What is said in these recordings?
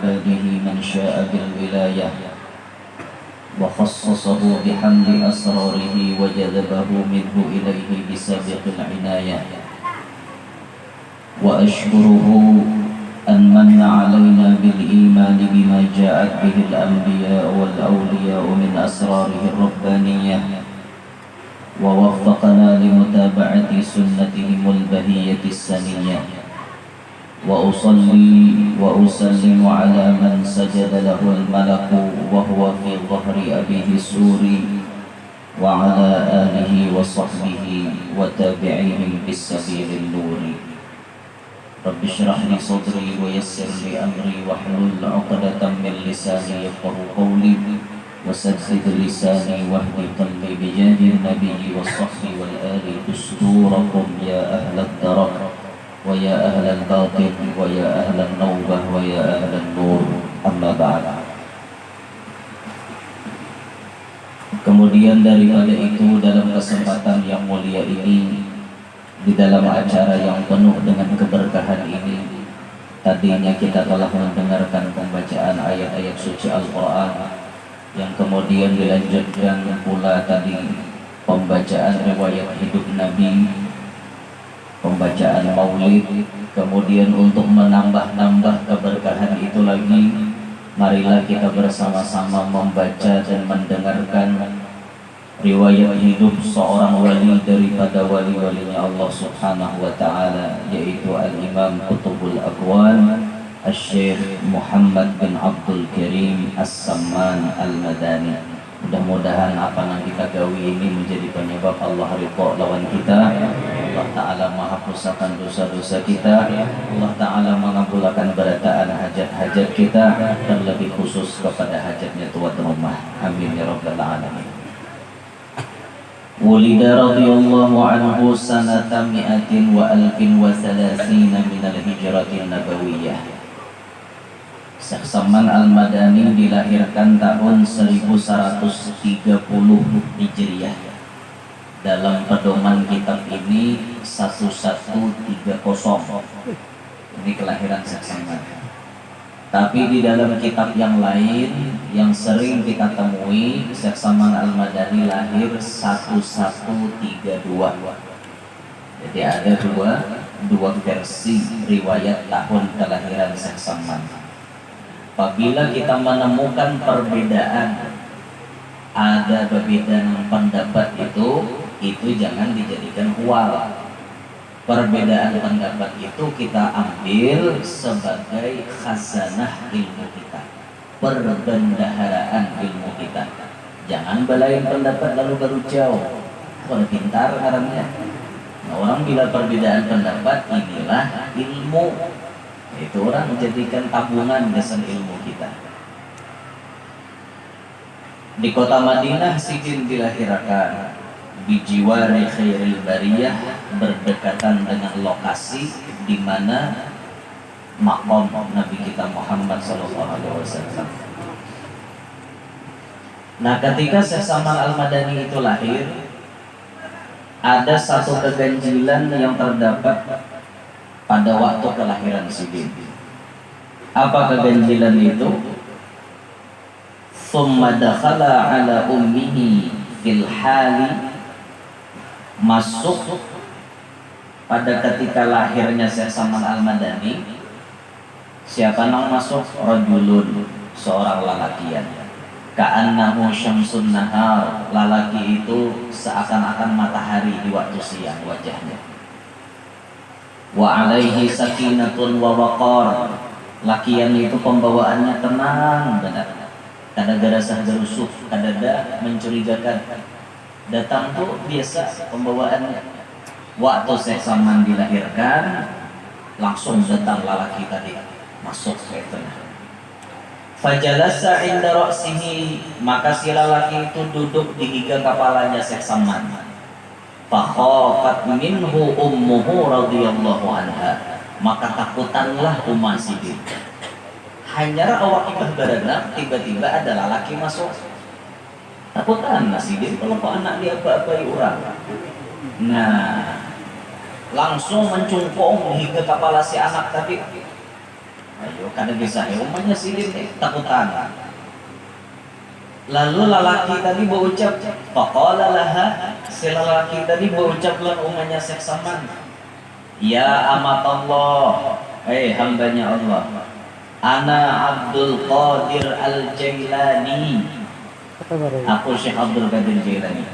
عباده من شاء بالولاية وخصصه بحمل أسراره وجذبه منه إليه بسابق العناية وأشكره أن من علينا بالإيمان بما جاءت به الأنبياء والأولياء من أسراره الربانية ووفقنا لمتابعة سنتهم البهية السنية وأصلي وأسلم على من سجد له الملك وهو في ظهر أبيه السوري وعلى آله وصحبه وتابعيهم بالسبيل النور. رب اشرح لي صدري ويسر لي أمري واحلل عقدة من لساني يفقهوا قولي وسدد لساني واهد قلبي بجاه النبي والصحب والآل دستوركم يا أهل الدرك ويا أهل الباطل ويا أهل النوبة ويا أهل النور. أما بعد. Kemudian daripada itu, dalam kesempatan yang mulia ini, di dalam acara yang penuh dengan keberkahan ini, tadinya kita telah mendengarkan pembacaan ayat-ayat suci Al-Quran, yang kemudian dilanjutkan pula tadi pembacaan riwayat hidup Nabi, pembacaan maulid. Kemudian untuk menambah-nambah keberkahan itu lagi, marilah kita bersama-sama membaca dan mendengarkan riwayat hidup seorang wali daripada wali-walinya Allah Subhanahu wa Ta'ala, yaitu Al-Imam Qutbul Aqwan Al-Syekh Muhammad bin Abdul Karim As-Samman Al-Madani. Mudah-mudahan apa yang kita gawi ini menjadi penyebab Allah ridha lawan kita. Allah Ta'ala menghapuskan dosa-dosa kita. Allah Ta'ala mengabulkan berataan hajat-hajat kita, dan lebih khusus kepada hajatnya tuan rumah. Amin ya rabbal alamin. Wulida radhiyallahu anhu sanata mi'atin wa alfin wa thalathina minal hijratin nabawiyah. Syekh Samman Al-Madani dilahirkan tahun 1130 Hijriah. Dalam pedoman kitab ini 1130. Ini kelahiran Syekh Samman. Tapi di dalam kitab yang lain yang sering kita temui, Syekh Samman Al-Madani lahir 1132. Jadi ada dua versi riwayat tahun kelahiran Syekh Samman. Apabila kita menemukan perbedaan, ada perbedaan pendapat itu jangan dijadikan huwal. Perbedaan pendapat itu kita ambil sebagai khazanah ilmu kita, perbendaharaan ilmu kita. Jangan belain pendapat lalu baru jauh. Orang pintar karangnya. Nah, orang bila perbedaan pendapat, inilah ilmu. Itu orang menjadikan tabungan dasar ilmu kita. Di kota Madinah Sidin dilahirkan, bijiwari khairil bariyah, berdekatan dengan lokasi di mana maqam Nabi kita Muhammad SAW. Nah, ketika Syekh Samman Al-Madani itu lahir, ada satu keganjilan yang terdapat pada waktu kelahiran Sidin. Apa keganjilan itu? Thumma dakhala ala ummihi fil hali, masuk pada ketika lahirnya Syekh Samman Al-Madani. Siapa yang masuk? Rajulun, seorang lalakian. Ka'annahu syamsun nahar, lalaki itu seakan-akan matahari di waktu siang wajahnya. Wa alaihi sakinatun wa waqar, lakian itu pembawaannya tenang benar. Kada garasah garusuk, kada mencurigakan. Datang tuh biasa pembawaannya. Waktu Syekh Samman dilahirkan, langsung datang lalaki tadi masuk ke tengah. Fajalasa inda ra'sihi, maka si lalaki itu duduk di higa kepalanya Syekh Samman. Fakhafat minhu ummuhu radhiyallahu anha, maka takutanlah Ummah Sidin. Hanya awak ibah berenang, tiba-tiba ada lelaki masuk. Takutan Sidin kalau anak dia apa-apai orang. Nah, langsung mencungkung hingga kepala si anak tadi. Ayo kada bisa umumnya sidin takutan. Lalu lalaki tadi berucap, faqala laha, si lalaki tadi berucap lan umumnya Syekh Saman, ya amatallah, hambanya Allah, ana Abdul Qadir Al-Jailani, aku Syekh Abdul Qadir Jailani,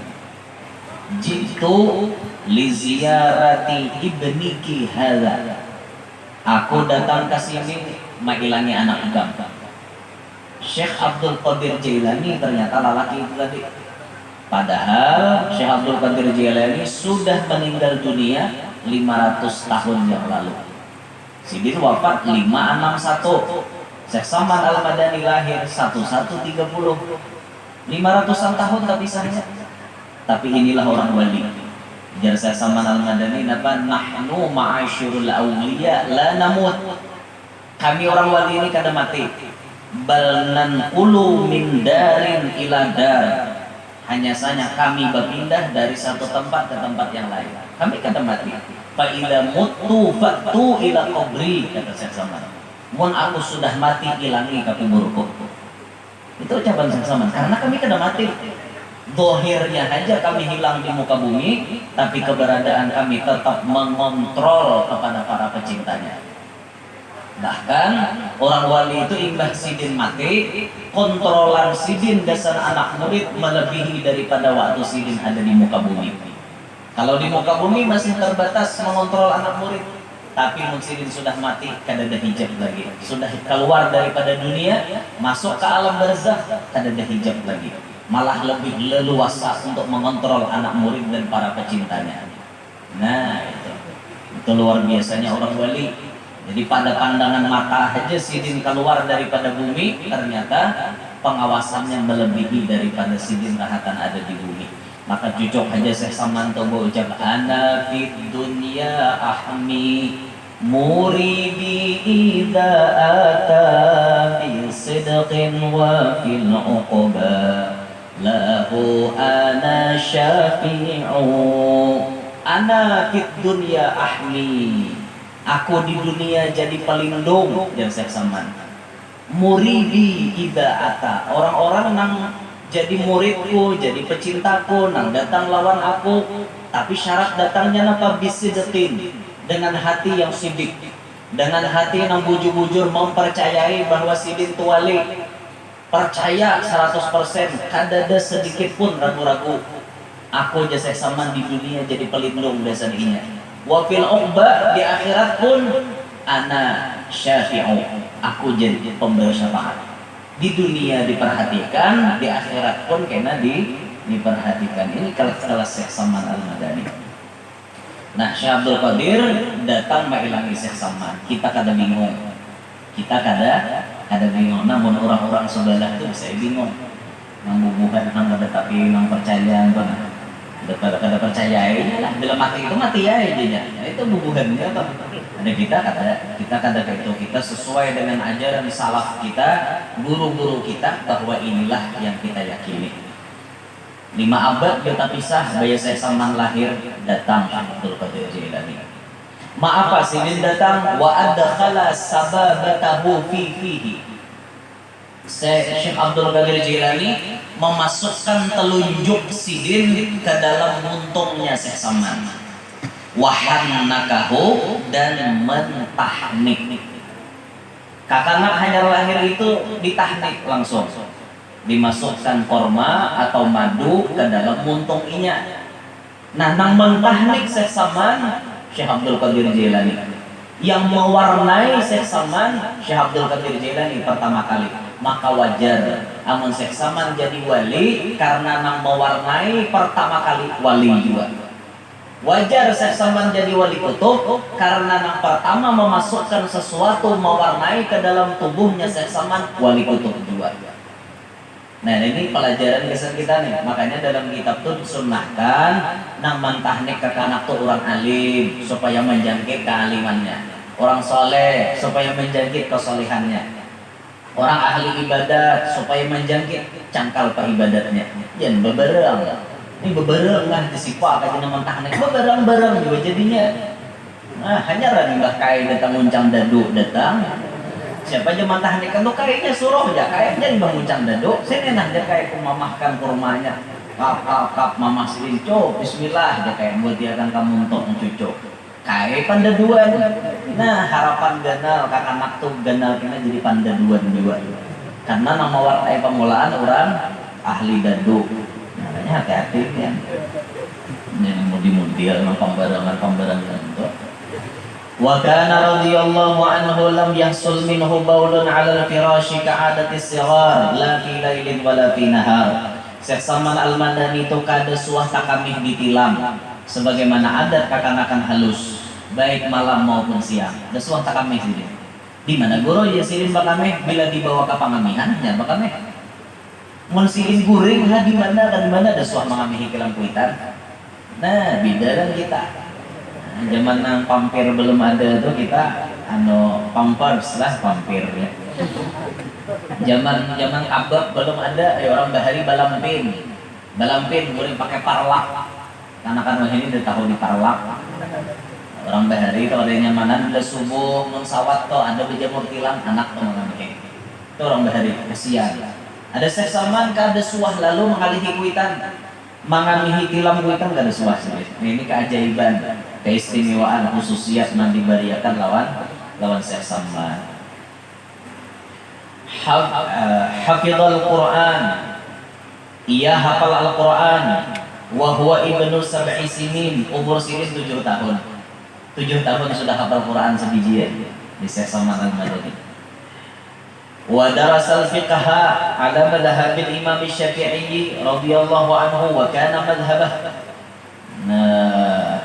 jitu li ziyarati ibniki hadza, aku datang ke sini mengilangi anak agam. Syekh Abdul Qadir Jailani ternyata lalaki itu tadi. Padahal Syekh Abdul Qadir Jailani sudah meninggal dunia 500 tahun yang lalu. Sidin wafat 561. Syekh Saman Al-Madani lahir 1130. 500-an tahun tak pisahnya. Tapi inilah orang wali. Jar Syekh Saman Al-Madani napa nahnu ma'asyurul awliya la namut. Kami orang wali ini kada mati. Bal nanqulu min darin ila dar, hanya saja kami berpindah dari satu tempat ke tempat yang lain. Kami kada mati. Fa idza mutu fatu ila qabri, kata Syekh Saman. Mun aku sudah mati ilangi ka kuburku. Itu ucapan Syekh Saman, karena kami kada mati. Zahirnya aja kami hilang di muka bumi, tapi keberadaan kami tetap mengontrol kepada para pecintanya. Bahkan orang wali itu imbah sidin mati, kontrolan sidin dasar anak murid melebihi daripada waktu sidin ada di muka bumi. Kalau di muka bumi masih terbatas mengontrol anak murid, tapi mun sidin sudah mati kada ada hijab lagi, sudah keluar daripada dunia, masuk ke alam barzakh, kada ada hijab lagi, malah lebih leluasa untuk mengontrol anak murid dan para pecintanya. Nah itu luar biasanya orang wali. Jadi pada pandangan mata aja sidin keluar daripada bumi, ternyata pengawasannya melebihi daripada sidin rahatan ada di bumi. Maka cucuk aja Syekh Saman tobo ucap, ana fid dunya ahmi muridi idza ata fi sidqin wa fil uqba lahu ana syafi'u. Ana fid dunya ahmi, aku di dunia jadi pelindung dan Syekh Saman. Muridi idza ata, orang-orang nang jadi muridku, jadi pecintaku, nang datang lawan aku, tapi syarat datangnya napa bisidqin, dengan hati yang sidik, dengan hati yang bujur-bujur mempercayai bahwa sidin tu wali, percaya 100%, kada ada sedikit pun ragu-ragu. Aku Syekh Saman di dunia jadi pelindung dasarnya. Wa fil uqba, di akhirat pun ana syafi'u, aku jadi pemberi syafaat. Di dunia diperhatikan, di akhirat pun kena diperhatikan. Ini kelas Syekh Saman Al-Madani. Nah, Syekh Abdul Qadir datang mengilangi Syekh Saman. Kita kada bingung. Kita kada bingung. Namun orang-orang sebelah itu bisa bingung. Nang bubuhan, nang kada tapi nang percaya benar. Kada percaya lah, bila mati itu mati ya aja. Itu bubuhannya toh. Ada kita kada itu, kita sesuai dengan ajaran salaf kita, guru-guru kita, bahwa inilah yang kita yakini. 5 abad kita pisah, Baya Syekh Saman lahir, datang Abdul Qadir Jailani. Maaf sidin datang, wa adkhala sababatahu fihi. Syekh Abdul Qadir Jailani memasukkan telunjuk sidin ke dalam muntungnya Syekh Saman. Wahannakahu, dan mentahnik. Kakak hanya lahir itu ditahnik langsung, dimasukkan korma atau madu ke dalam muntunginya. Nah, nang mentahnik Syekh Saman Syekh Abdul Qadir Jailani, yang mewarnai Syekh Saman Syekh Abdul Qadir Jailani pertama kali. Maka wajar amun Syekh Saman jadi wali karena nang mewarnai pertama kali wali juga. Wajar Syekh Saman jadi wali kutub karena nang pertama memasukkan sesuatu mewarnai ke dalam tubuhnya Syekh Saman wali kutub juga. Nah, ini pelajaran kesan kita nih. Makanya dalam kitab tuh disunnahkan nang mentahnik ke anak tuh orang alim supaya menjangkit kealimannya, orang soleh supaya menjangkit kesolehannya, orang ahli ibadat supaya menjangkit cangkal peribadatnya. Jangan beberang. Ini beberang lah disipak aja nama tahnik beberang juga jadinya. Nah, hanya rani bah kai datang uncang dadu datang. siapa aja mantah kan tuh kayaknya suruh aja kayaknya dibangun dado sini nah dia kayak memamahkan kurmanya kap mamah silinco bismillah dia kayak buat dia kan kamu untuk mencucuk kayak pandaduan. Nah harapan ganal kak anak tuh ganal kena jadi pandaduan juga karena nama wartai pemulaan orang ahli dado makanya hati-hati ya jadi mudi-mudi sama pembarangan itu. Wa kana radhiyallahu anhu lam yahsul minhu baulun 'ala al-firashi ka'adati as-sighar la fi lailin wa la fi nahar. Syekh Salman Al-Madani itu kada suah takamih ditilam sebagaimana adat kakanakan halus baik malam maupun siang. Da suah takamih sini. Di mana guru ya sirin bakameh bila dibawa ke pangamihan nya bakameh. Mun sirin guring ha di mana da suah mangamihi kelam kuitan. Nah, bidaran kita. Zaman nang pampir belum ada tuh kita pampers lah pampir ya. Zaman abab belum ada ya orang bahari balampin boleh pakai parlak karena kan ini udah tahu di parlak orang bahari kalau ada nyamanan udah subuh mengsawat tuh ada berjamur tilang anak tuh mengambil itu orang bahari kesian ada Syekh Salman kada suah lalu mengalihi kuitan mangamihi tilam kuitan kada suah ini keajaiban keistimewaan khususiat yang diberikan lawan Syekh Salman. Hafidhal Quran, ia hafal Al-Quran, wa huwa ibnu sab'i sinin, umur sirin 7 tahun. 7 tahun sudah hafal Quran sebiji di Syekh Salman Al-Madani. Wa darasal fiqha ala madhhabil Imam Syafi'i radhiyallahu anhu wa kana madhhabah. Nah,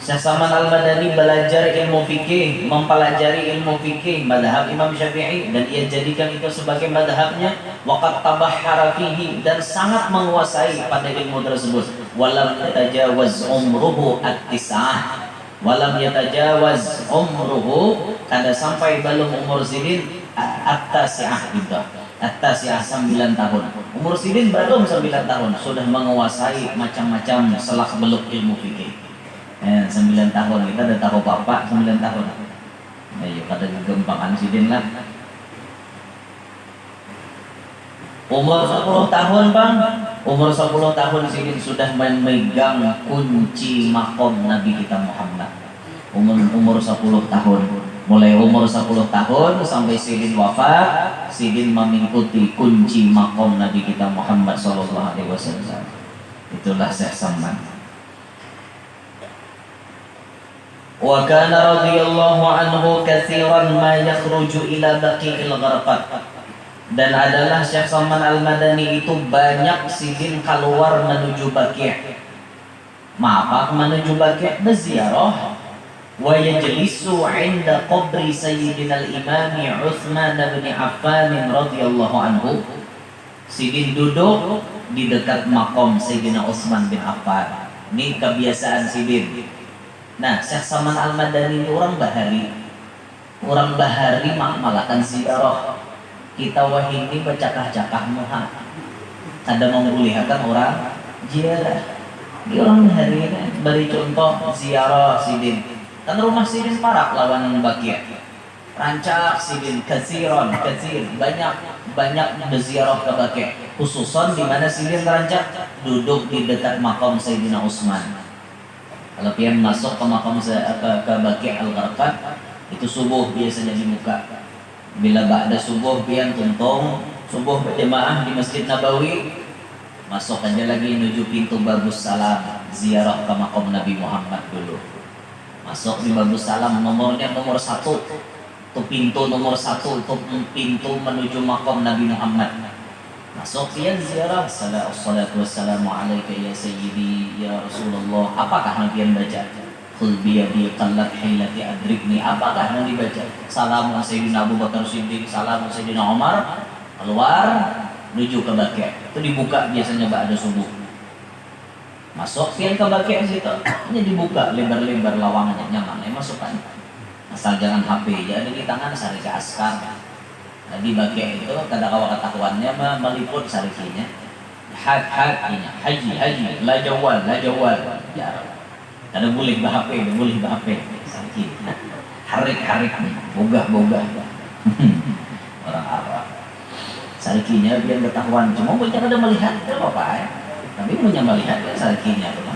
Syekh Salman Al-Madani belajar ilmu fikih, mempelajari ilmu fikih madhab Imam Syafi'i dan ia jadikan itu sebagai madhabnya waqad tabahhara fihi dan sangat menguasai pada ilmu tersebut walam yatajawaz umruhu at-tis'ah walam yatajawaz umruhu kada sampai belum umur sidin at-tasi'ah gitu at-tasi'ah 9 tahun umur sidin belum 9 tahun sudah menguasai macam-macam selak beluk ilmu fikih 9 tahun kita udah tahu bapak 9 tahun nah yuk kada gempangan sidin lah umur 10 tahun bang umur 10 tahun sidin sudah memegang kunci makom Nabi kita Muhammad umur 10 tahun mulai umur 10 tahun sampai sidin wafat sidin mengikuti kunci makom Nabi kita Muhammad sallallahu alaihi wasallam itulah Syekh Salman. Wa kana radhiyallahu anhu katsiran ma yakhruju ila baqi'il gharqad dan adalah Syekh Salman Al-Madani itu banyak sidin keluar menuju Baqi' maaf menuju Baqi' berziarah wa yajlisu 'inda qabri sayyidina al-imam Utsman bin Affan radhiyallahu anhu sidin duduk di dekat makom Sayyidina Utsman bin Affan ini kebiasaan sidin. Nah, Syekh Salman Al-Madani itu orang bahari malakan ziarah kita wahini bercakah-cakah muha ada membolehkan orang ziarah di orang bahari beri contoh ziarah sidin kan rumah sidin parak lawan Baqi' rancak sidin kacir banyak berziarah ke Baqi' khususan di mana sidin rancak duduk di dekat makam Sayyidina Utsman. Kalau pian masuk ke makam ke Baqi' Al-Gharqad itu subuh biasanya dibuka. Bila ba'da subuh pian tuntung subuh berjamaah di Masjid Nabawi masuk aja lagi menuju pintu Babus Salam ziarah ke makam Nabi Muhammad dulu. Masuk di Babus Salam nomornya nomor 1 itu pintu nomor 1 itu pintu menuju makam Nabi Muhammad. Masuk pian ziarah salatu wassalamu alaika ya sayyidi ya Rasulullah apakah nabian baca qul biyadi qallat hilati adrikni apakah yang dibaca salam Sayyidina Abu Bakar Siddiq salam Sayyidina Umar keluar menuju ke Baqi' itu dibuka biasanya ba'da subuh masuk pian ke Baqi' situ hanya dibuka lebar-lebar lawangannya nyaman masukkan asal jangan HP ya ada di tangan sari ke askar. Di Baqi' itu kada kawa ketahuannya meliput sarikinya haji la jawal ya kada boleh bah HP sariki harik bogah Orang Arab. Sarikinya biar ketahuan, cuma punya ada melihat itu apa ya? Tapi punya melihat ya sarikinya tuh.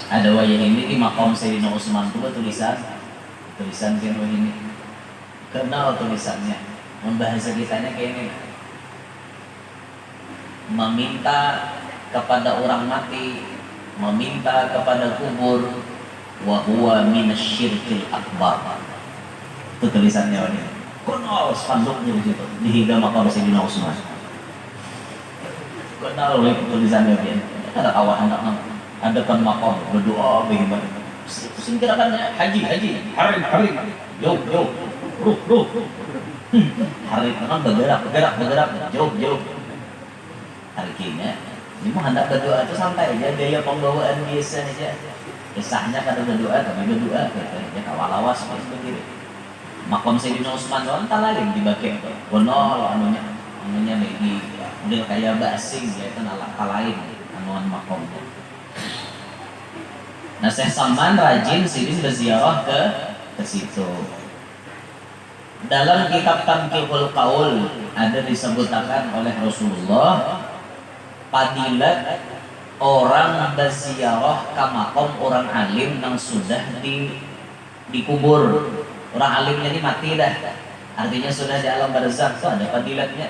Ada wayah ini di makom Sayyidina Utsman tuh tulisan kan ini. Kenal tulisannya. Membahasa kitanya kayak ini. Meminta kepada orang mati, meminta kepada kubur, wa huwa minasyirkil akbar. Itu tulisannya ini. Kenal spanduknya di situ, di hingga makam Sayyidina Utsman. Kenal oleh tulisannya dia. Ada awak anak ada kan makam berdoa bagaimana? Singkirakannya haji, harim, yo, ruh. Harim kan bergerak, jauh. Hari kini, ini mah hendak berdoa itu santai aja, gaya pembawaan biasa aja. Kisahnya kada berdoa, tapi berdoa, ya kawalawas seperti itu. Makom Sayyidina Utsman doang tak lain dibagi bonol anunya lagi model kayak basing ya itu nalak lain anuan makomnya. Nah Syekh Saman rajin sidin berziarah ke situ. Dalam kitab Tanqihul Qaul ada disebutkan oleh Rasulullah fadilat orang berziarah ke makom orang alim yang sudah dikubur. Orang alimnya ini mati dah, artinya sudah di alam barzakh itu ada fadilatnya.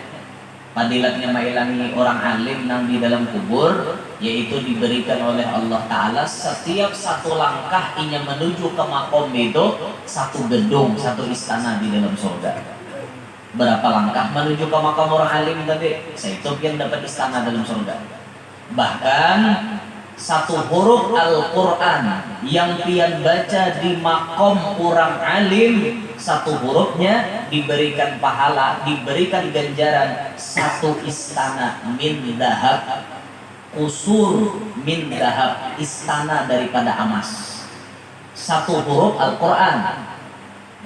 Fadilatnya mailangi orang alim yang di dalam kubur, yaitu diberikan oleh Allah Ta'ala setiap satu langkah inya menuju ke makom itu satu gedung, satu istana di dalam surga. Berapa langkah menuju ke makam orang alim tadi? Itu yang dapat istana dalam surga. Bahkan satu huruf Al-Quran yang pian baca di makom orang alim, satu hurufnya diberikan pahala, diberikan ganjaran satu istana min dahab, kusur min dahab, istana daripada emas. Satu huruf Al-Quran.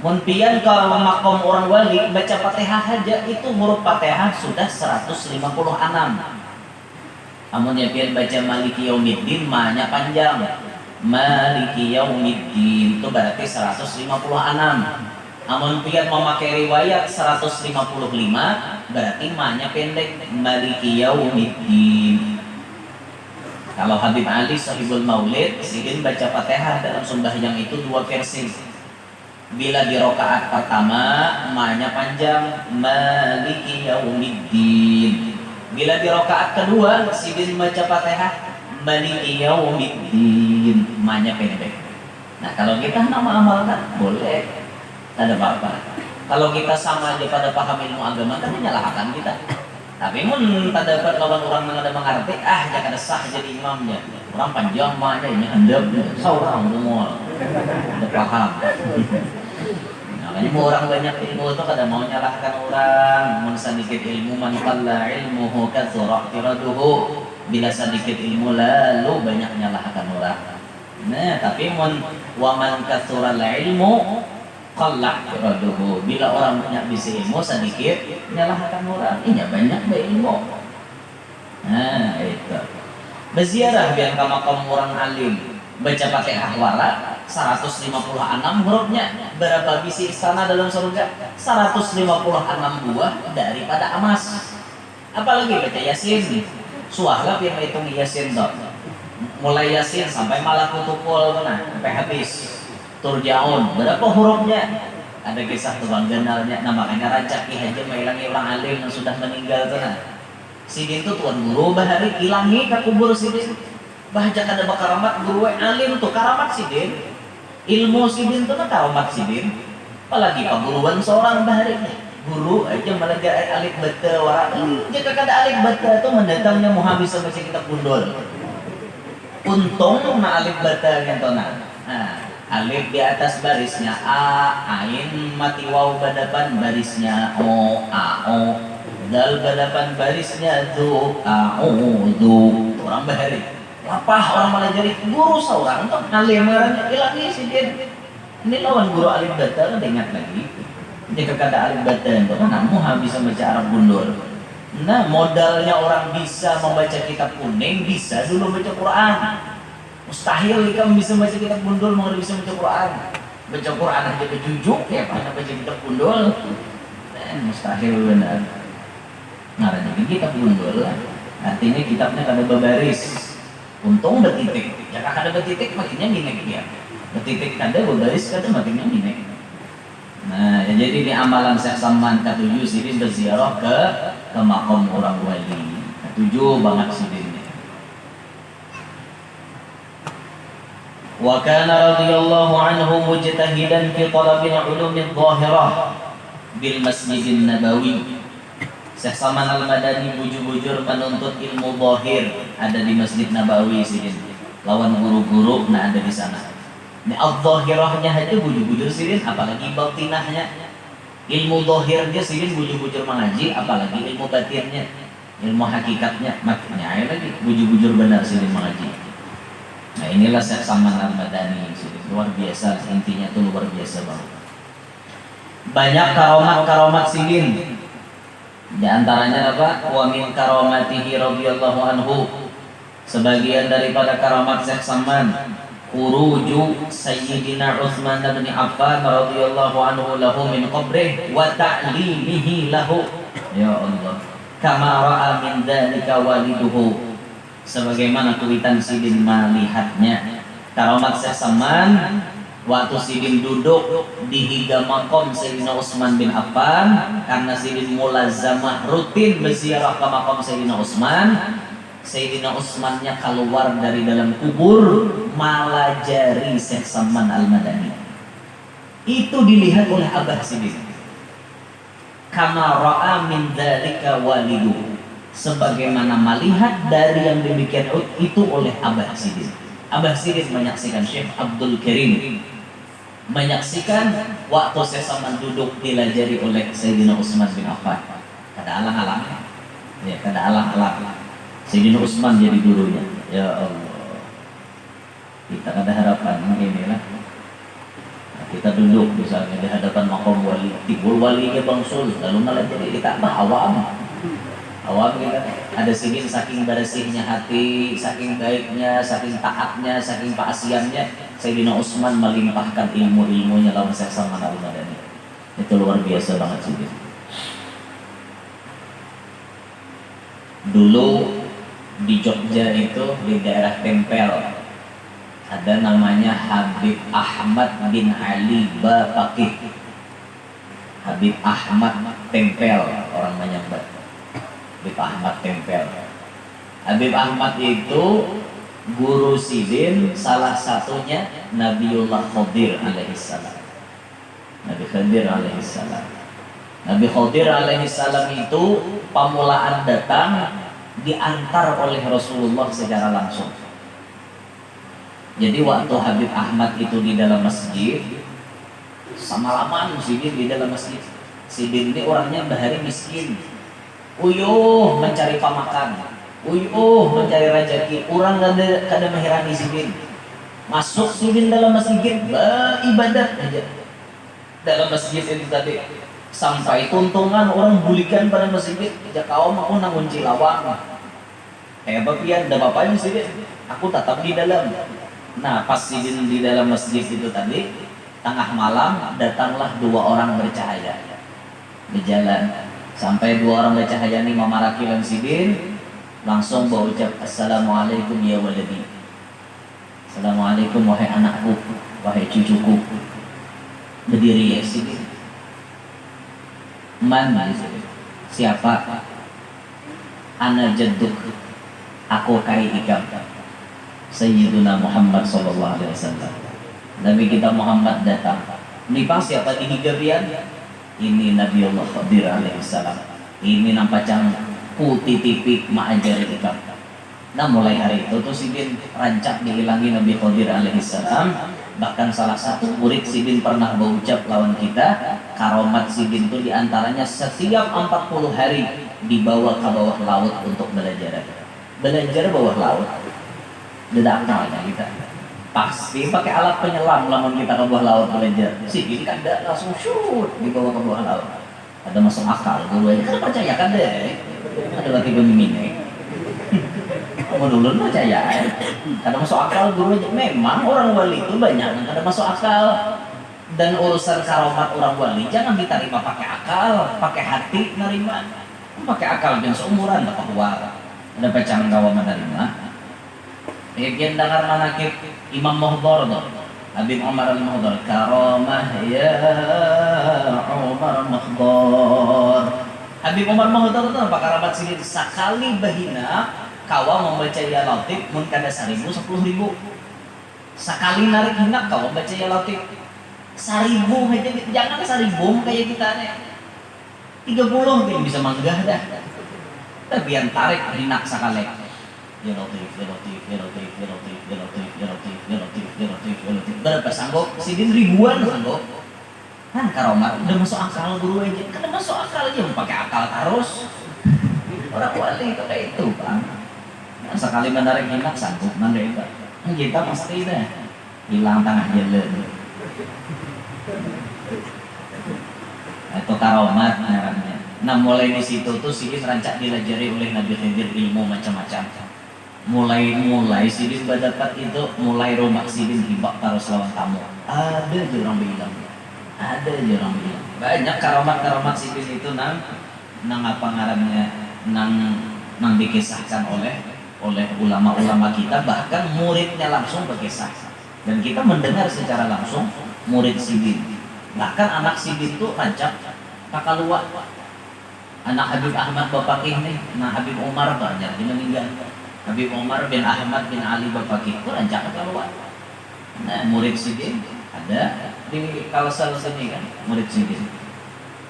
Mun pian ke makom orang wali baca Fatihah aja itu huruf Fatihah sudah 156. Amun ya pian baca Maliki Yaumiddin mahnya panjang. Maliki Yaumiddin itu berarti 156. Amun pian memakai riwayat 155 berarti mahnya pendek Maliki Yaumiddin. Kalau Habib Ali Sahibul Maulid sidin baca Fatihah dalam sembahyang itu dua versi. Bila di rakaat pertama mahnya panjang Maliki Yaumiddin. Bila di rakaat kedua sidin baca Fatihah Maliki Yaumiddin, mahnya pendek. Nah kalau kita nama amalkan boleh, tak ada apa-apa. Kalau kita sama aja pada paham ilmu agama kan menyalahkan kita. Tapi mun tak dapat lawan orang yang ada mengerti, ya kada sah jadi imamnya. Orang panjang mahnya ini handap, seorang semua ada paham. Ilmu orang banyak ilmu itu kada mau nyalahkan orang. Mun sedikit ilmu man qalla ilmuhu katsura tiraduhu. Bila sedikit ilmu lalu banyak nyalahkan orang. Nah, tapi mun wa man katsura ilmu qalla tiraduhu. Bila orang banyak bisa ilmu sedikit nyalahkan orang. Ini banyak berilmu. Nah, itu. Berziarah biar ke makam orang alim. Baca Fatihah wala 156 hurufnya. Berapa bisi istana dalam surga? 156 buah daripada emas. Apalagi baca Yasin. Suahlah yang hitung Yasin dok. Mulai Yasin sampai Malakutul sampai habis. Turjaun berapa hurufnya? Ada kisah tukang genalnya. Nah makanya rancak haji mailangi orang alim yang sudah meninggal tuh. Sidin tuh tuan guru bahari ilangi ke kubur sidin. Baca kada bakaramat guru alim tuh karamat sidin. Ilmu sidin tuh karamat sidin. Apalagi paguruan seorang bahari guru aja malah alif bata wara. Jika kada alif bata tuh mendatangnya muhabis sama si kitab gundul. Untung na alif bata gitu nah. Alif di atas barisnya a, ain mati waw badapan barisnya o, a o. Dal badapan barisnya du, a o du. Orang bahari. Apa orang malah jadi guru seorang tuh alim marahnya ilangi sidin. Ini lawan guru alif bata kan ingat lagi. Jika kata alif bata itu kan kamu bisa baca Arab gundul. Nah modalnya orang bisa membaca kitab kuning bisa dulu baca Quran. Mustahil kamu bisa baca kitab gundul mau bisa baca Quran. baca Quran aja bejujuk ya pada baca kitab gundul mustahil benar. Ngaranya kitab gundul artinya kitabnya kada berbaris, untung betitik ya kada betitik makinnya minek dia, betitik kada berbaris kada makinnya minek. Nah ya, jadi ini amalan Syekh Saman ketujuh sini berziarah ke makam orang wali ketujuh banget sini. Wa kana radhiyallahu anhu mujtahidan fi talabil ulumid dhahirah bil Masjidin Nabawi. Syekh Saman Al-Madani bujur-bujur menuntut ilmu zahir ada di Masjid Nabawi sini. Lawan guru-guru nah ada di sana. Ini al-zahirahnya aja bujur-bujur sini apalagi batinahnya. Ilmu zahirnya sini bujur-bujur mengaji apalagi ilmu batinnya, ilmu hakikatnya maknanya lagi bujur-bujur benar sini mengaji. Nah inilah Syekh Saman Al-Madani, luar biasa, intinya tuh luar biasa banget. Banyak karomat-karomat sidin. Di antaranya apa? Wa min karomatihi radhiyallahu anhu. Sebagian daripada karomat Syekh Saman, khuruju Sayyidina Utsman bin Affan radhiyallahu anhu lahu min qabrih wa ta'limihi lahu. Ya Allah. Kama ra'a min dzalika waliduhu. Sebagaimana kuitan sidin melihatnya karomat Syekh Saman waktu sidin duduk di higa makom Sayyidina Utsman bin Affan karena sidin mulazamah rutin berziarah ke makom Sayyidina Utsman. Sayyidina Utsmannya keluar dari dalam kubur malajari Syekh Saman Al-Madani. Itu dilihat oleh Abah Sidin. Kama ra'a min dzalika walidu. Sebagaimana melihat dari yang demikian itu oleh Abah Sidin. Abah Sidin menyaksikan Syekh Abdul Karim, menyaksikan waktu Syekh Saman duduk dilajari oleh Sayyidina Utsman bin Affan. Kada alang-alang ya, kada alang-alang Sayyidina Utsman jadi gurunya. Ya Allah, kita kada harapan inilah kita duduk misalnya di hadapan makam wali, tibul walinya bangsul lalu malah jadi kita awam kita ada sidin saking bersihnya hati, saking baiknya, saking taatnya, saking paasiannya Sayyidina Utsman melimpahkan ilmu-ilmunya lawan Syekh Saman Al-Madani. Itu luar biasa banget sidin. Dulu di Jogja itu di daerah Tempel ada namanya Habib Ahmad bin Ali Bapakih. Habib Ahmad Tempel orang Manyambat. Habib Ahmad Tempel. Habib Ahmad itu guru sidin salah satunya Nabiullah Khadir alaihissalam. Nabi Khadir alaihissalam. Nabi Khadir alaihissalam itu pamulaan datang diantar oleh Rasulullah secara langsung. Jadi waktu Habib Ahmad itu di dalam masjid, sama-laman sidin di dalam masjid. Sidin ini orangnya bahari miskin. Uyuh mencari pamakan, uyuh mencari rezeki. Orang kada mahirani sidin. Masuk sidin dalam masjid, beribadat aja dalam masjid itu tadi. Sampai tuntungan orang bulikan pada masjid. Jika kau mau nangunci lawang, bapian, dah bapaknya sidin. Aku tetap di dalam. Nah pas sidin di dalam masjid itu tadi, tengah malam datanglah dua orang bercahaya berjalan. Sampai dua orang bercahaya ini memarakilan sidin, langsung berucap assalamualaikum ya waladi. Assalamualaikum wahai anakku, wahai cucuku. Berdiri ya sidin. Man siapa? Ana jadduk, aku kai ikam. Sayyiduna Muhammad sallallahu alaihi wasallam. Nabi kita Muhammad datang. Nipang siapa di higarian? Ini Nabiullah Khadir alaihissalam. Ini nampacang putih tipik ma'ajari ikam. Nah mulai hari itu tuh sidin rancak dihilangi Nabi Khadir alaihissalam. Bahkan salah satu murid sidin pernah berucap lawan kita, karomat sidin itu diantaranya setiap 40 hari dibawa ke bawah laut untuk belajar. Belajar bawah laut. Dedaknya kita. Pasti pakai alat penyelam lamun kita ke bawah laut belajar. Sidin kan tidak langsung shoot dibawa ke bawah laut. Ada masuk akal, dulu aja kan percaya kan deh. Ada lagi pemimpin. Kamu dulu percaya. Kada masuk akal dulu aja. Memang orang wali itu banyak yang kada masuk akal. Dan urusan karomat orang wali jangan diterima pakai akal, pakai hati nerima. Pakai akal dan seumuran bahwa ada pecang gawa menerima. Yang dengar manakib Imam Muhdar Habib Umar al-Muhdar, karamah ya Umar Muhdar. Habib Umar Muhdar itu apa karamat sini sekali bahina kawa membaca ya latif mun kada 1000 10.000. Sekali narik hinak kawa baca ya latif 1000 aja, jangan 1000 kayak kita nih 30 mungkin bisa manggah dah. Tapi yang tarik hinak sekali ya latif ya latif ya latif ya latif ya latif ya latif ya latif ya latif ya latif. Berapa sanggup? Sidin ribuan sanggup. Kan karomat udah masuk akal guru aja, kan udah masuk akal aja pakai akal terus. Orang wali itu kayak itu Pak. Nah, sekali menarik hinak sanggup mana itu? Kita pasti dah hilang tengah jalan. Itu karomat namanya. Nah mulai di situ tuh Sidin rancak dilajari oleh Nabi Khidir ilmu macam-macam. Mulai Sidin berdapat itu mulai rumah Sidin hibak terus lawan tamu. Ada aja orang bilang, ada aja orang bilang. Banyak karomat Sidin itu nang apa ngarannya nang dikisahkan oleh ulama-ulama kita, bahkan muridnya langsung berkisah. Dan kita mendengar secara langsung murid Sidin. Bahkan anak Sidin itu rancak kakak luar. Anak Habib Ahmad Bapakih nih, nah Habib Umar banyak dia meninggal. Habib Umar bin Ahmad bin Ali Bapakih itu rancak kakak luar. Nah murid Sidin ada di Kalsel sini kan, murid Sidin.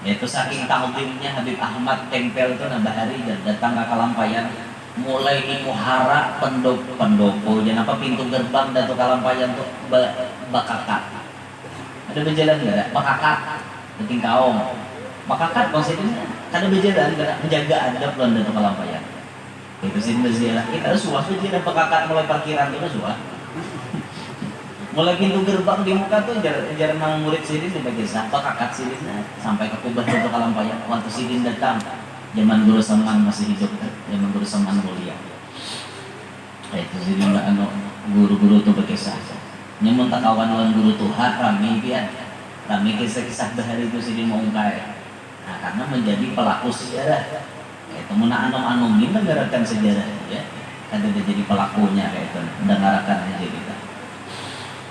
Yaitu saking ta'zimnya Habib Ahmad tempel itu nambah hari dan datang ke Kalampayan. Mulai di muhara pendopo jangan apa pintu gerbang dan tuh Kalampayan tuh bakakat. Ada berjalan nggak ada? Bakakat, penting kaum. Bakakat maksudnya kada berjalan, menjaga adab dan tuh Kalampayan. Itu sih berjalan. Kita suah berjalan bakakat mulai parkiran itu suah. Mulai pintu gerbang di muka tuh jarang murid Sidin di bagian sampah kakak Sidin sampai ke kubah tuh Kalampayan. Waktu Sidin datang. Zaman Guru Saman masih hidup, zaman Guru Saman mulia. Itu sih guru-guru tuh berkisah. Nyamun tak kawan lawan guru Tuhan rame dia, rame kisah-kisah bahari itu sih dimuangkai. Nah karena menjadi pelaku sejarah. Itu mana anom-anomin mendengarkan sejarah ya. Kan dia jadi pelakunya kayak itu, mendengarkan aja kita.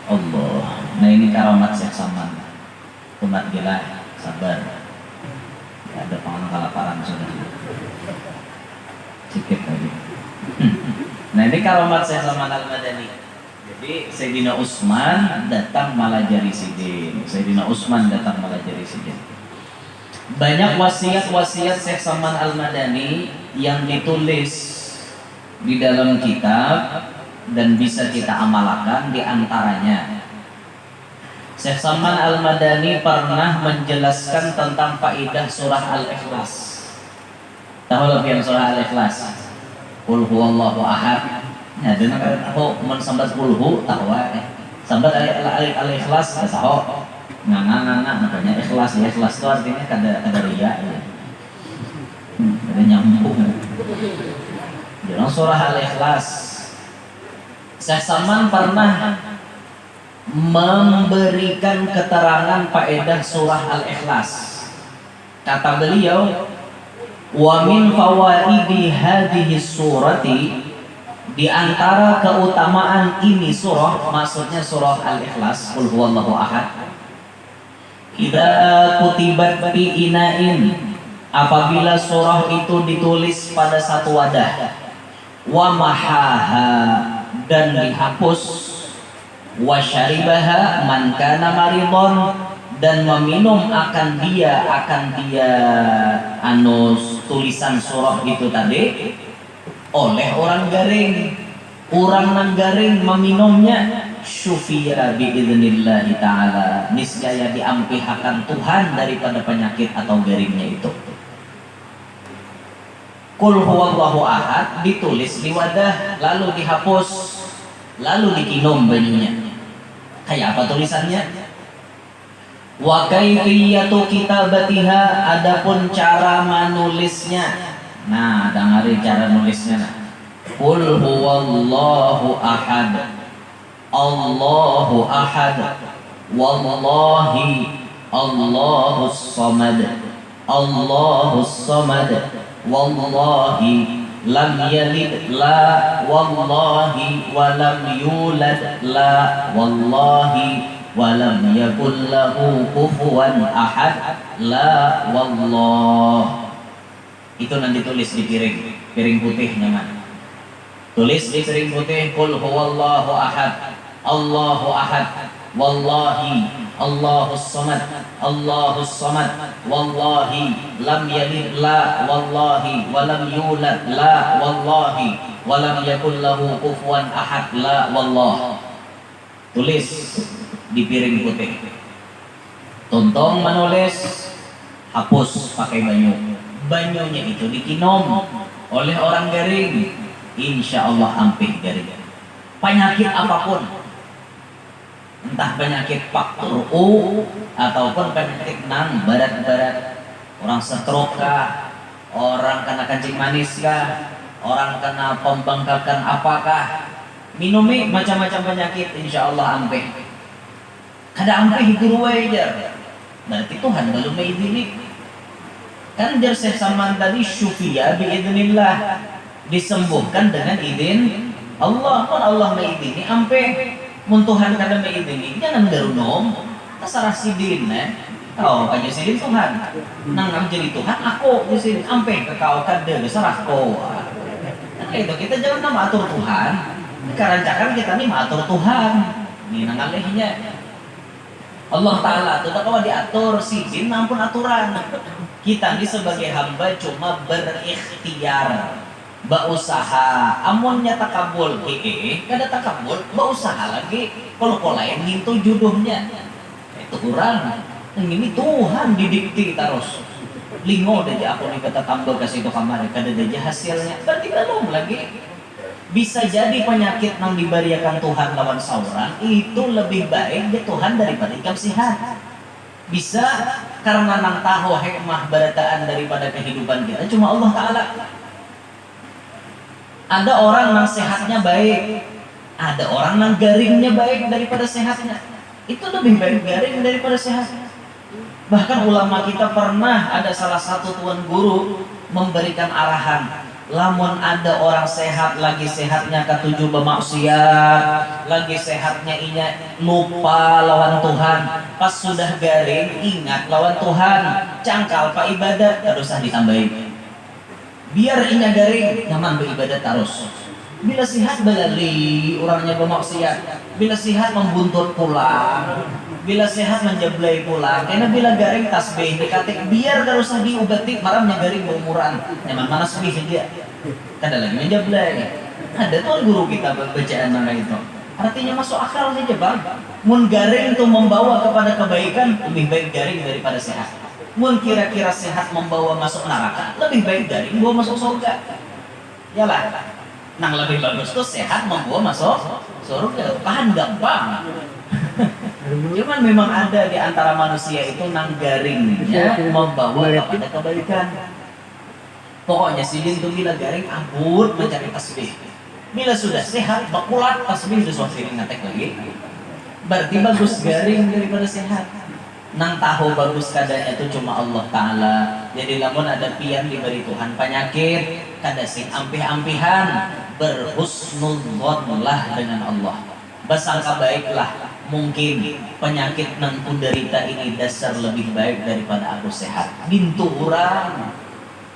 Allah. Nah ini karamat Syekh Saman. Umat gila, sabar. Ada pengen kelaparan sudah sedikit lagi. Nah ini karomat Syekh Saman Al-Madani. Jadi Sayyidina Utsman datang malajari Sidin. Sayyidina Utsman datang malajari Sidin. Banyak wasiat-wasiat Syekh Saman Al-Madani yang ditulis di dalam kitab dan bisa kita amalkan. Di antaranya Syekh Saman Al-Madani pernah menjelaskan tentang faidah surah Al-Ikhlas. Tahu lebih surah Al-Ikhlas? Qul huwallahu ahad. Ya, dan tahu men sambat qulhu tahu sambat Al-Ikhlas tahu. Nganga makanya ikhlas ya, ikhlas itu artinya kada riya ya. Ada nyambung. Dalam surah Al-Ikhlas Syekh Saman pernah memberikan keterangan faedah surah Al-Ikhlas. Kata beliau, wa min fawaidi hadhihi surati, di antara keutamaan ini surah, maksudnya surah Al-Ikhlas, qul huwallahu ahad. Idza kutibat fi ina'in, apabila surah itu ditulis pada satu wadah, wa mahaha, dan dihapus, wa syaribaha man kana maridon, dan meminum akan dia tulisan surah itu tadi oleh orang garing, orang nang garing meminumnya, syufiya biidznillah ta'ala, niscaya diampihakan Tuhan daripada penyakit atau garingnya itu. Qul huwallahu ahad ditulis di wadah lalu dihapus lalu dikinum banyunya. Kayak apa tulisannya? Wa kaifiyatu kitabatiha, adapun cara menulisnya. Nah, dengari cara nulisnya. Qul huwallahu ahad. Allahu ahad. wallahi Allahus samad, Allahus samad, wallahi lam yalid la wallahi walam yulad la wallahi walam yakul lahu kufuwan ahad la wallah. Itu nanti tulis di piring putih nyaman. Tulis di piring putih, qul huwallahu ahad, Allahu ahad, wallahi Allahus samad, Allahus samad, wallahi lam yalid la wallahi walam yulad la wallahi walam yakul lahu kufuwan ahad la wallah. Tulis di piring putih. Tontong menulis, hapus pakai banyu. Banyunya itu dikinom oleh orang garing, insya Allah ampih garing. Penyakit apapun, entah penyakit faktor U ataupun penyakit nang barat-barat, orang stroke kah, orang kena kencing manis kah, orang kena pembengkakan apakah, minumi macam-macam penyakit, insya Allah ampih. Kada ampih guru wajar, berarti Tuhan belum mengizini. Kan jar Syekh Salman tadi syufiya biidznillah, disembuhkan dengan izin Allah. Pun Allah mengizini ampih. Mun Tuhan kada mengizini jangan garunom. Terserah sidin kau aja sidin Tuhan. Nang jadi Tuhan aku sidin ampih ke kau kada terserah kau. Nah itu kita jangan nama atur Tuhan. Karancakan kita nih atur Tuhan. Ini nang alehnya. Allah Ta'ala itu kalau diatur sidin ampun aturan. Kita ini sebagai hamba cuma berikhtiar, berusaha. Amunnya takabul, kada takabul, berusaha lagi. Kalau lain ngintu jodohnya, itu kurang. Ini Tuhan didikti terus. Lingo aja aku nih kata tambah kasih itu kamar, kada aja hasilnya. Berarti belum lagi. Bisa jadi penyakit yang diberikan Tuhan lawan seorang itu lebih baik ya Tuhan daripada ikam sihat. Bisa karena nang tahu hikmah berataan daripada kehidupan kita cuma Allah Ta'ala. Ada orang nang sehatnya baik, ada orang nang garingnya baik daripada sehatnya. Itu lebih baik garing daripada sehatnya. Bahkan ulama kita pernah ada salah satu tuan guru memberikan arahan, lamun ada orang sehat lagi sehatnya ketujuh bermaksiat, lagi sehatnya inya lupa lawan Tuhan, pas sudah garing ingat lawan Tuhan, cangkal pak ibadat terus ditambahin. Biar inya garing nyaman beribadat terus. Bila sehat belali orangnya bermaksiat, bila sehat membuntut pulang, bila sehat menjeblai pulang. Karena bila garing tasbih dikatik biar terus diobati maramnya garing berumuran. Nyaman mana tasbih dia. Kada lagi menjeblai. Ada tuh guru kita bacaan mana itu. Artinya masuk akal saja bang. Mun garing itu membawa kepada kebaikan lebih baik garing daripada sehat. Mun kira-kira sehat membawa masuk neraka lebih baik garing bawa masuk surga. Yalah. Nang lebih bagus tuh sehat membawa masuk surga. Tahan gampang. Cuman memang ada di antara manusia itu nang garingnya membawa kepada kebaikan. Pokoknya sidin tuh bila garing abut mencari tasbih. Bila sudah sehat bakulat tasbih terus sering ngatek lagi. Berarti bagus garing daripada sehat. Nang tahu bagus kadanya itu cuma Allah Ta'ala. Jadi namun ada pian diberi Tuhan penyakit kada sing ampih-ampihan, berhusnudzonlah dengan Allah, bersangka baiklah. Mungkin penyakit nang ku derita ini dasar lebih baik daripada aku sehat. Bintu orang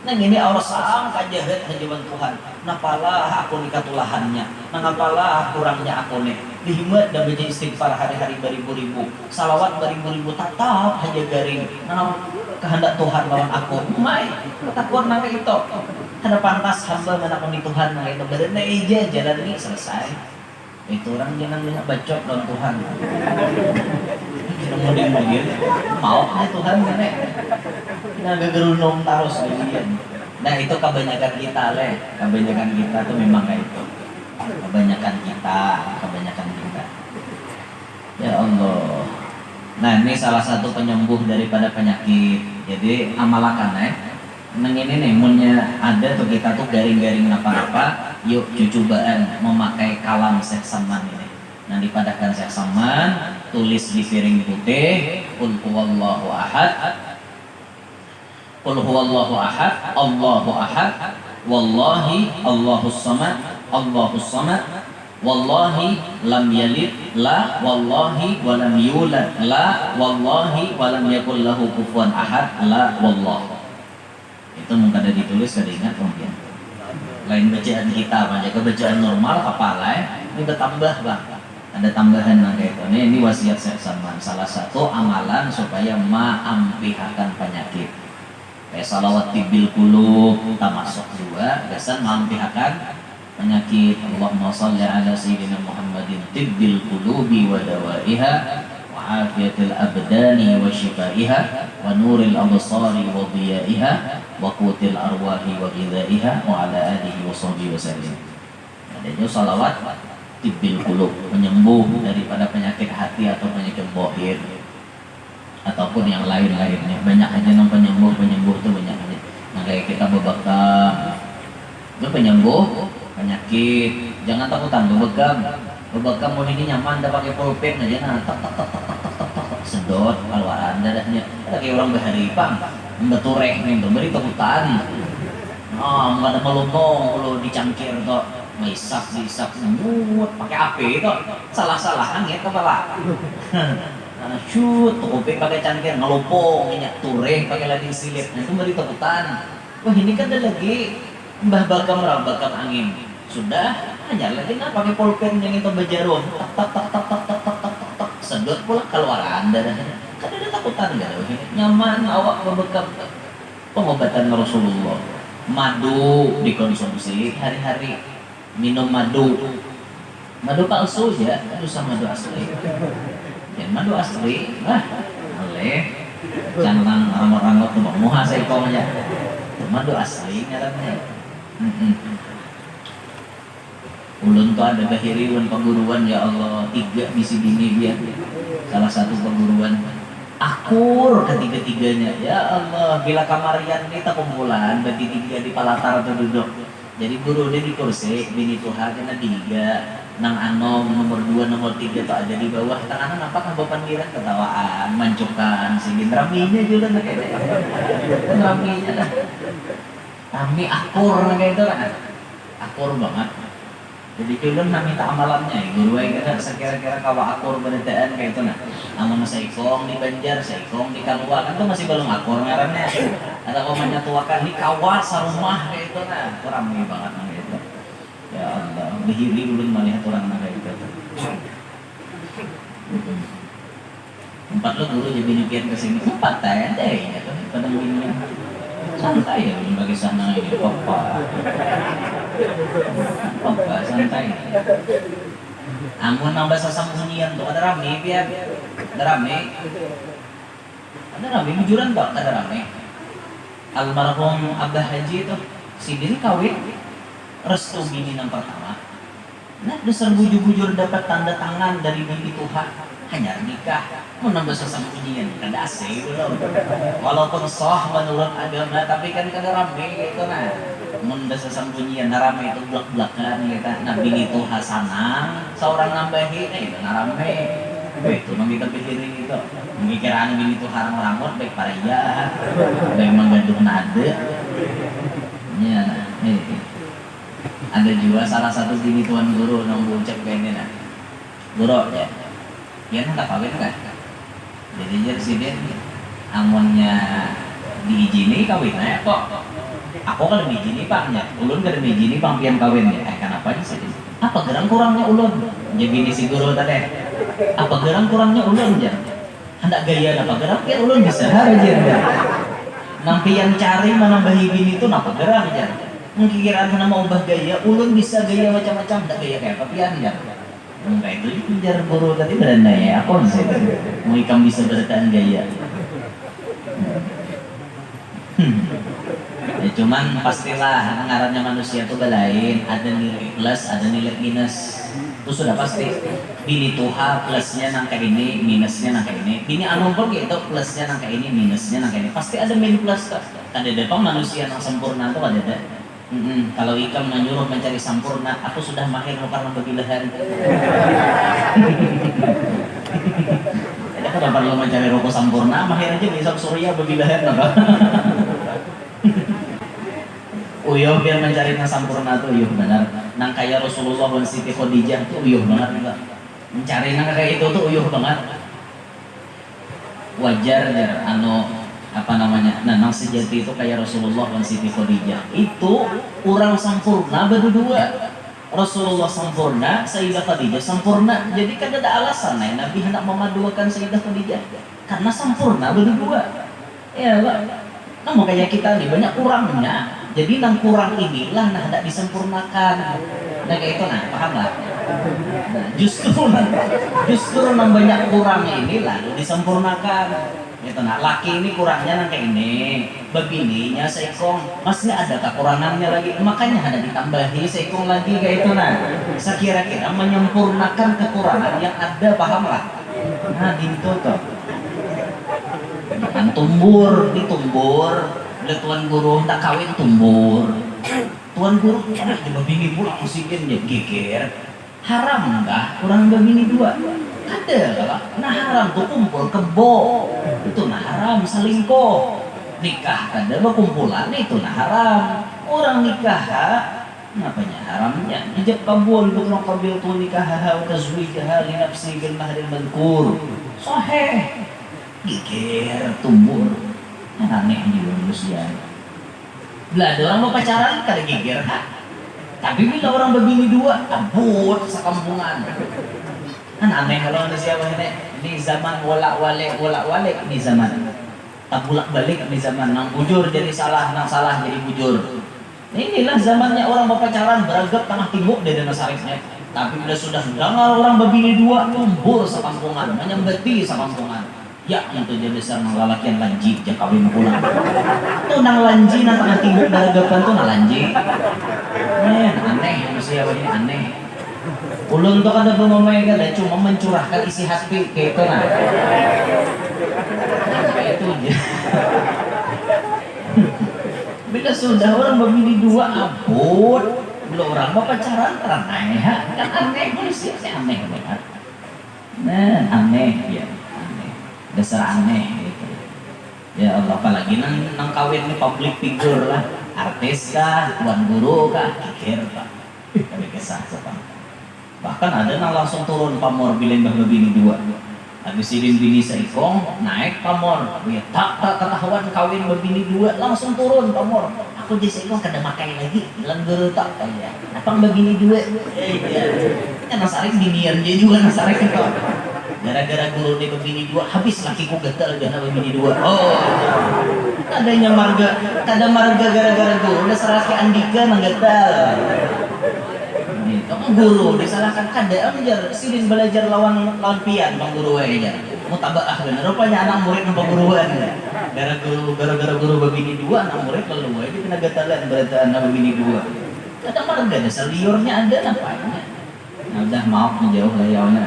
nang ini Allah sang kajahat hajaban Tuhan. Napalah aku nikah tulahannya, nangapalah kurangnya aku nih. Dihimat dan baca istighfar hari-hari beribu-ribu, salawat beribu-ribu tatap haja garing. Nah kehendak Tuhan lawan aku, mai takut nang itu. Kada pantas hamba menakuni Tuhan nang itu. Berena ija jalan ini selesai. Itu orang jangan banyak bacot lawan Tuhan. Kemudian mau Tuhan kan nah gegerunung terus begini. Nah itu kebanyakan kita kebanyakan kita tuh memang kayak itu. Kebanyakan kita. Ya Allah. Nah ini salah satu penyembuh daripada penyakit. Jadi amalakan nang ini nih munnya ada tuh kita tuh garing-garing apa-apa. Yuk cubaan memakai kalam Syekh Salman ini. Nah dipadakan Syekh Salman tulis di piring putih, qul huwallahu ahad, qul huwallahu ahad, Allahu ahad, wallahi Allahus samad, Allahus samad, wallahi lam yalid la, wallahi walam yulad la, wallahi walam yakul lahu kufuwan ahad la, wallah. Itu mungkin ada ditulis, kada ingat mungkin. Lain bacaan kita aja, bacaan normal kepala ini bertambah bang. Ada tambahan kayak itu. Ini wasiat Syekh Salman. Salah satu amalan supaya maampihakan penyakit. Kayak salawat tibil qulub termasuk juga. Biasa maampihakan penyakit. Allahumma shalli ala sayyidina Muhammadin tibbil qulubi wa dawaiha wa afiyatil abdani wa shifaiha wa nuril absari wa dhiyaiha wa qutil arwahi wa ghidaiha wa ala alihi wa sahbihi wa sallim. Adanya salawat tibbil qulub, penyembuh daripada penyakit hati atau penyakit bohir ataupun yang lain-lainnya. Banyak aja yang penyembuh itu banyak aja. Nah kayak kita bebekam itu penyembuh penyakit. Jangan takutan bebekam mau ini nyaman, dah pakai pulpen aja, nah tak sedot keluaran dadahnya. Ada kayak orang berharipang betureh nih, beri takutan. Nggak ada meluntung kalau dicangkir tuh. Maisak nembut pakai api itu salah-salahan ya kepala. Shoot kuping pakai cangkir ngelumpung minyak tureh pakai lading silip. Nah itu beri takutan. Wah ini kan ada lagi mbah bakam rabakam angin sudah hanya lagi nah pakai pulpen yang itu berjarum tak sedot pula keluaran darahnya. Kan ada takutan nggak? Nyaman awak membekam. Pengobatan Rasulullah, madu dikonsumsi hari-hari. Minum madu palsu ya, sama madu asli. Dan madu asli, oleh jangan rangot-rangot tuh muha saya kau aja. Madu asli ngarannya. Ulun tuh ada bahiriwan perguruan ya Allah 3 misi bini dia. Salah satu perguruan akur ketiga-tiganya ya Allah. Bila kamarian kita kumpulan berarti 3 di palatar atau duduk. Jadi guru dia di kursi, bini Tuhan kena 3, nang anom nomor 2, nomor 3 tuh ada di bawah. Tangan apakah bapak kira ketawaan, mancukan, singin raminya juga nak kayak raminya lah. Rami akur kayak itu kan, akur banget. Jadi culun nak minta amalannya, guru yang kena sekira-kira kawa akur berdaan kayak itu nah. Amun saikong di Banjar, saikong di Kalua kan tuh masih belum akur ngarannya. Ada komannya tuakan di kawat sarumah kayak itu nah, itu ramai banget nah kayak itu. Ya Allah, behiri ulun melihat orang nah kayak itu. 4 lo guru jadi nyukian kesini 4 deh ya kan pada minyak santai ya ulun bagi sana ini papa santai. Amun nambah sasambunyian tuh ada rame biar ada rame bujuran kok ada rame. Almarhum Abah Haji itu si diri kawin restu bini yang pertama. Nah dasar bujur-bujur dapat tanda tangan dari bini Tuhan hanya nikah. Mau nambah sasambunyian kada asik loh. Walaupun sah menurut agama tapi kan kada rame gitu nah. Mun dasa sambunyian narame itu blak-blakan kita nah bini Tuhan sanang seorang nambahi itu narame. Itu meminta pikirin itu mengikiran bini Tuhan rangot baik paria baik menggaduh nade ya ada juga salah satu bini Tuhan guru nunggu ucap kayak ini nah guru ya nggak kawin kan jadi jadi sini amunnya diizini kawinnya kok aku kan diizini pak ya ulun kan diizini bang pian kawin ya kenapa sih apa gerang kurangnya ulun jadi bini si guru tadi apa gerang kurangnya ulun ya hendak gaya apa gerang ya ulun bisa aja nampi yang cari menambahi bini itu apa gerang ya mengkiraan mau ubah gaya ulun bisa gaya macam-macam hendak gaya kayak apa pian ya enggak itu dikejar guru tadi beranda ya aku sih mau ikam bisa bertahan gaya ya, cuman pastilah ngarannya manusia itu belain ada nilai plus ada nilai minus itu sudah pasti bini Tuhan plusnya nangka ini minusnya nangka ini bini anumpur gitu plusnya nangka ini minusnya nangka ini pasti ada min plus kan ada depan manusia yang sempurna itu ada kalau ikam menyuruh mencari sampurna, aku sudah mahir karena berbilahan. Udah perlu mencari rokok sampurna, mahir aja besok surya bebilahan apa? Uyuh biar mencari yang sampurna tuh uyuh benar. Nang kayak Rasulullah dan Siti Khadijah tuh uyuh banget enggak. Mencari nang kayak itu tuh uyuh banget. Wajar jar apa namanya? Nah, nang sejati itu kayak Rasulullah dan Siti Khadijah. Itu orang sampurna berdua. Rasulullah sempurna, Sayyidah Khadijah sempurna. Jadi kan ada alasan Nabi hendak memadukan Sayyidah Khadijah karena sempurna berdua. Ya, Pak. Namun kayak kita nih banyak kurangnya. Jadi nang kurang inilah nah hendak disempurnakan. Nah kayak itu paham lah. Nah, justru nang banyak kurang inilah disempurnakan. Itu laki ini kurangnya nang kayak ini, begininya seikong masih ada kekurangannya lagi, makanya ada ditambahi seikong lagi kayak itu saya kira-kira menyempurnakan kekurangan yang ada, paham lah. Nah itu tuh kan tumbur tuan guru tak kawin tumbur, tuan guru coba bini pulang musikin ya geger, haram enggak kurang bini dua? Ada lah, nah haram tuh kumpul kebo, itu nah haram selingkuh, nikah ada kumpulan itu nah haram, orang nikah apanya haramnya, ijab kabul putra kabil tu nikah tazwijah li nafsi bil mahril madkur, sahih, geger tumbur, aneh di manusia. Belah ada orang mau pacaran kada geger tapi bila orang berbini dua, abut sekampungan. Kan aneh kalau ada siapa ini zaman wolak-walik ini zaman tak bolak-balik ini zaman nang bujur jadi salah, nang salah jadi bujur. Inilah zamannya orang berpacaran beragam tengah timur dari nasarifnya. Tapi bila sudah dengar orang berbini dua, tumbur sekampungan, menyembeti sekampungan. Ya yang tujuh besar nang lalakian lanji jak kawin pulang. Tuh nang lanji nang tengah timur beragapan tuh nang lanji. Aneh manusia ini aneh. Ulun tuh kada bermamaika dan cuma mencurahkan isi hati kayak itu kayak itu aja. Bila sudah orang berbini dua abut, bila orang mau pacaran teraneh kan aneh manusia aneh banget. Nah aneh ya aneh, dasar aneh gitu. Ya Allah, apalagi nang kawin nih public figure lah, artis kah, tuan guru kah, kikir kah, tapi kesah sepang. Bahkan ada yang langsung turun pamor bilang bah bini dua. Habis idin bini seikong naik pamor. Ya tak ketahuan kawin berbini dua langsung turun pamor. Aku di seikong kada makai lagi. Bilang guru tak ya. Apang begini dua. Ya nasarik binian dia juga nasarik itu. Gara-gara guru dia berbini dua habis lakiku gatal dia berbini dua. Oh. Adanya marga, kada marga gara-gara guru udah seraki Andika nang gatal. Guru disalahkan kada ajar sidin belajar lawan pian bang guru aja mau tabaah bener rupanya anak murid nampak guruan gara-gara guru begini dua anak murid lalu aja kena gatalan berarti anak begini dua ada marga dasar liurnya ada nampaknya. Nah udah maaf menjauh layaunya.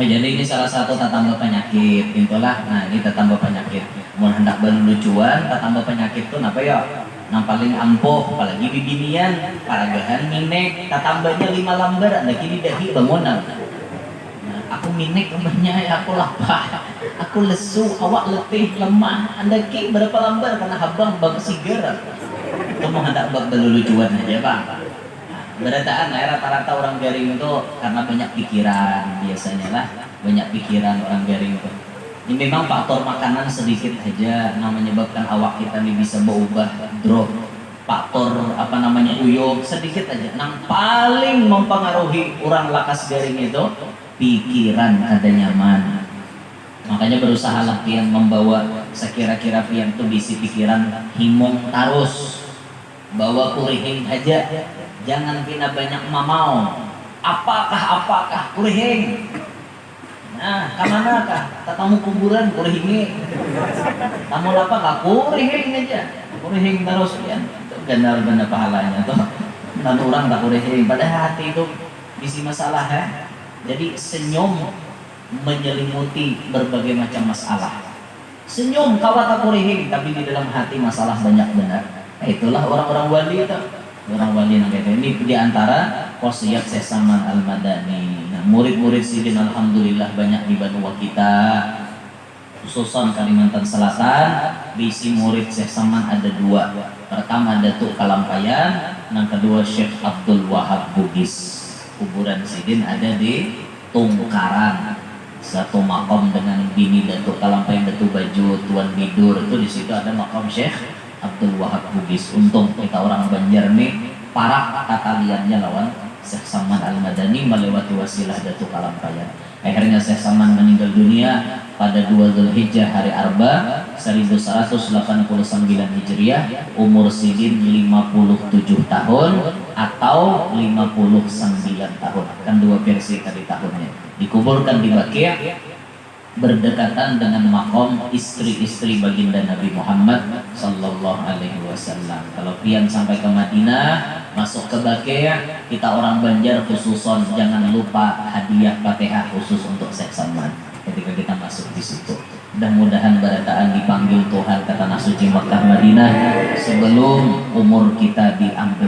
Jadi ini salah satu tambah penyakit itulah. Nah ini tambah penyakit mau hendak berlucuan tambah penyakit tuh apa ya yang paling ampuh, apalagi bibinian, paragahan minek, tambahnya 5 lembar, anda kini dahi bangunan. Nah, aku minek lembarnya, aku lapar, aku lesu, awak letih, lemah, anda kini berapa lembar karena habang bang sigar. Kamu hendak berlucuan aja bang. Nah, berataan rata-rata orang garing itu karena banyak pikiran biasanya lah, banyak pikiran orang garing itu. Ini memang faktor makanan sedikit aja yang menyebabkan awak kita ini bisa berubah drop. Faktor apa namanya uyuh sedikit aja. Yang paling mempengaruhi orang lakas garing itu pikiran kada nyaman. Makanya berusaha lah pian membawa sekira-kira pian tuh diisi pikiran himong tarus. Bawa kurihing aja. Jangan pina banyak mamau. Apakah kurihing. Nah, kemana kah? Tatamu kuburan, kurihing. Tamu apa kah? Kurihing aja. Kurihing terus ya. Itu benar-benar pahalanya tuh. Dan orang tak kurihing. Pada hati itu isi masalah ya. Jadi senyum menyelimuti berbagai macam masalah. Senyum kawat tak kurihing, tapi di dalam hati masalah banyak benar. Nah, itulah orang-orang wali itu. Orang wali yang kayak ini di antara Wasiat Syekh Saman Al-Madani. Nah, murid-murid sidin alhamdulillah banyak di Banua kita, khususan Kalimantan Selatan. Bisi murid Syekh Saman ada dua. Pertama Datuk Kalampayan, yang kedua Syekh Abdul Wahab Bugis. Kuburan sidin ada di Tungkaran. Satu makom dengan bini Datuk Kalampayan, Datuk Baju, Tuan Bidur, itu di situ ada makom Syekh Abdul Wahab Bugis. Untung kita orang Banjar nih parah kataliannya lawan Syekh Saman Al-Madani melewati wasilah Datuk Kalampayan. Akhirnya Syekh Saman meninggal dunia pada 2 Zulhijjah hari Arba 1189 Hijriah, umur sidin 57 tahun atau 59 tahun. Kan dua versi tadi tahunnya. Dikuburkan di Baqi' berdekatan dengan makom istri-istri baginda Nabi Muhammad sallallahu alaihi wasallam. Kalau pian sampai ke Madinah, masuk ke Baqi', kita orang Banjar khususon jangan lupa hadiah Fatihah khusus untuk Syekh Saman ketika kita masuk di situ. Mudah-mudahan barataan dipanggil Tuhan ke tanah suci Makkah Madinah sebelum umur kita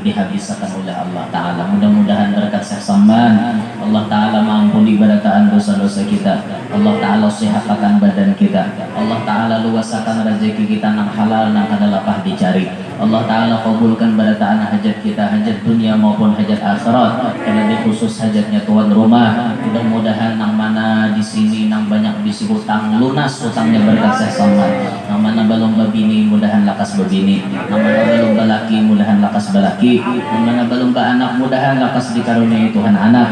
dihabiskan oleh Allah Ta'ala. Mudah-mudahan berkat Syekh Saman Allah Ta'ala mengampuni barataan dosa-dosa kita. Allah Ta'ala sehatkan badan kita. Allah Ta'ala luasakan rezeki kita nang halal nang hadalapah dicari. Allah Ta'ala kabulkan barataan hajat kita, hajat dunia maupun hajat akhirat. Terlebih khusus hajatnya tuan rumah. Mudah-mudahan nang mana di sini nang banyak bisi hutang lunas hutangnya berkat Syekh Saman. Nang mana belum babini mudahan lakas babini. Nang mana belum balaki mudahan lakas balaki. Nang mana belum anak mudahan lakas dikaruniai Tuhan anak.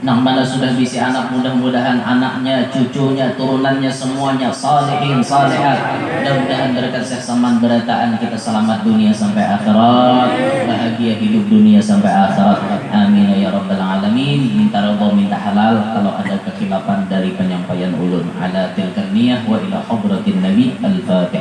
Nang mana sudah bisi anak mudah-mudahan anaknya, cucunya, turunannya semuanya salihin, salihat. Mudah-mudahan berkat Syekh Saman berataan kita selamat dunia sampai akhirat, bahagia hidup dunia sampai akhirat. Amin ya rabbal alamin. Minta redha, minta halal. Kalau ada kekhilafan dari penyampaian ulun ala tilkan niyah wa ila hadratin nabi al-fatihah.